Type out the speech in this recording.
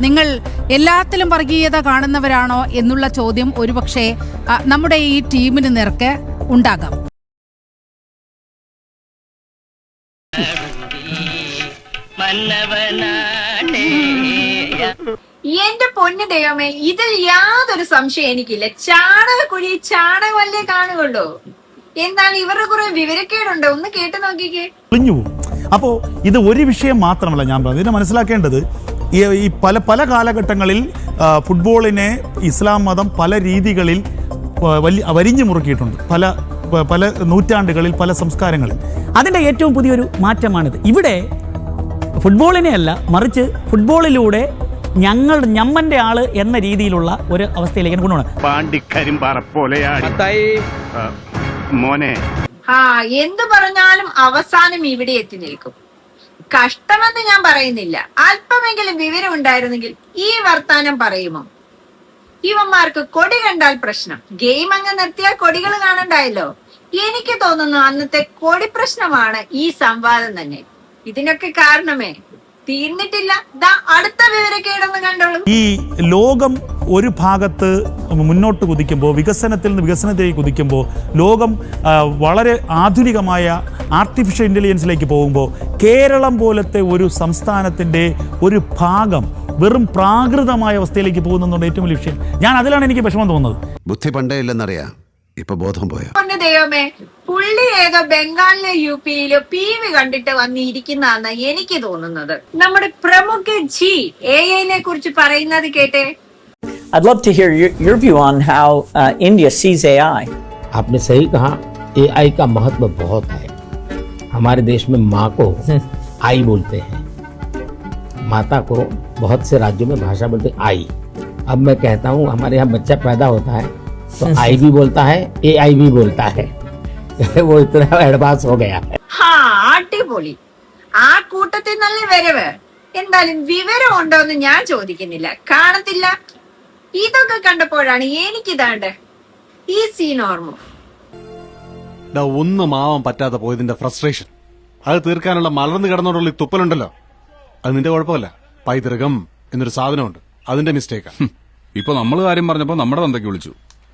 നിങ്ങൾ എല്ലാത്തിലും വർഗീയത കാണുന്നവരാണോ എന്നുള്ള ചോദ്യം ഒരുപക്ഷെ നമ്മുടെ ഈ ടീമിന് നേർക്ക് ഉണ്ടാകാം. എന്റെ പൊന്നു ദൈവമേ, ഇതിൽ യാതൊരു സംശയം എനിക്കില്ല. ചാണകക്കുഴി ചാണകമല്ലേ കാണുകയുള്ളൂ. എന്നാൽ ഇവരുടെ കുറെ വിവരക്കേടുണ്ട്. ഒന്ന് കേട്ടു നോക്കിക്കേ. അപ്പോ ഇത് ഒരു വിഷയം മാത്രമല്ല ഞാൻ പറഞ്ഞത്. ഇതിനെ മനസ്സിലാക്കേണ്ടത് ഈ പല കാലഘട്ടങ്ങളിൽ ഫുട്ബോളിനെ ഇസ്ലാം മതം പല രീതികളിൽ വരിഞ്ഞു മുറുക്കിയിട്ടുണ്ട്. പല നൂറ്റാണ്ടുകളിൽ പല സംസ്കാരങ്ങളിൽ. അതിൻ്റെ ഏറ്റവും പുതിയൊരു മാറ്റമാണിത്. ഇവിടെ ഫുട്ബോളിനെ അല്ല, മറിച്ച് ഫുട്ബോളിലൂടെ ഞമ്മന്റെ ആള് എന്ന രീതിയിലുള്ള ഒരു അവസ്ഥയിലേക്ക് മോനെ എന്തു പറഞ്ഞാലും അവസാനം ഇവിടെ എത്തി നിൽക്കും. കഷ്ടമെന്ന് ഞാൻ പറയുന്നില്ല. അല്പമെങ്കിലും വിവരം ഉണ്ടായിരുന്നെങ്കിൽ ഈ വർത്താനം പറയുമോ? ഇവന്മാർക്ക് കൊടി കണ്ടാൽ പ്രശ്നം. ഗെയിം അങ്ങ് നിർത്തിയാൽ കൊടികൾ കാണണ്ടായല്ലോ. എനിക്ക് തോന്നുന്നു അന്നത്തെ കൊടി പ്രശ്നമാണ് ഈ സംവാദം തന്നെ. ഇതിനൊക്കെ കാരണമേ തീർന്നിട്ടില്ല. അടുത്ത വിവരക്കേടൊന്ന് കണ്ടോളൂ. ഈ ലോകം ഒരു ഭാഗത്ത് മുന്നോട്ട് കുതിക്കുമ്പോൾ, വികസനത്തിൽ നിന്ന് വികസനത്തിലേക്ക് കുതിക്കുമ്പോൾ, ലോകം വളരെ ആധുനികമായ ആർട്ടിഫിഷ്യൽ ഇൻ്റലിജൻസിലേക്ക് പോകുമ്പോൾ കേരളം പോലത്തെ ഒരു സംസ്ഥാനത്തിൻ്റെ ഒരു ഭാഗം വെറും പ്രാകൃതമായ അവസ്ഥയിലേക്ക് പോകുന്നതുകൊണ്ട് ഏറ്റവും വലിയ വിഷയം. ഞാൻ അതിലാണ് എനിക്ക് വിഷമം തോന്നുന്നത്. ബുദ്ധി പണ്ടേ ഇല്ലെന്നറിയാം, ഇപ്പൊ ബോധം പോയോ? ദൈവമേ, പുള്ളി ഏതോ ബംഗാളിലെ യുപിയിലോ PV കണ്ടിട്ട് വന്നിരിക്കുന്നതാണ് എനിക്ക് തോന്നുന്നത്. നമ്മുടെ പ്രമുഖ ജി AI കുറിച്ച് പറയുന്നത് കേട്ടെ. I'd love to hear your view on how India sees AI. आपने सही कहा, AI का महत्व बहुत है. हमारे देश में माँ को आई बोलते हैं, माता को बहुत से राज्यों में भाषा बोलते हैं आई. अब मैं कहता हूँ हमारे यहाँ बच्चा पैदा होता है तो आई भी बोलता है, AI भी बोलता है. वो इतना एडवांस हो गया है. അടിപൊളി. ആ കൂട്ടത്തിൽ നല്ല വരവ്. എന്തായാലും വിവരം ഉണ്ടോന്ന് ഞാൻ ചോദിക്കുന്നില്ല, കാണത്തില്ല. ഇതൊക്കെ കണ്ടപ്പോഴാണ് എനിക്കിതാണ്ട് ഈ സീൻ ഓർമ്മ. ഒന്നും ആവാൻ പറ്റാതെ പോയതിന്റെ ഫ്രസ്ട്രേഷൻ, അത് തീർക്കാനുള്ള മലർന്നു കിടന്നോടുള്ള തുപ്പലുണ്ടല്ലോ, അത് നിന്റെ കുഴപ്പമല്ല. പൈതൃകം എന്നൊരു സാധനമുണ്ട്, അതിന്റെ മിസ്റ്റേക്കാ. ഇപ്പൊ നമ്മൾ കാര്യം പറഞ്ഞപ്പോ നമ്മുടെ തന്തയ്ക്ക് വിളിച്ചു.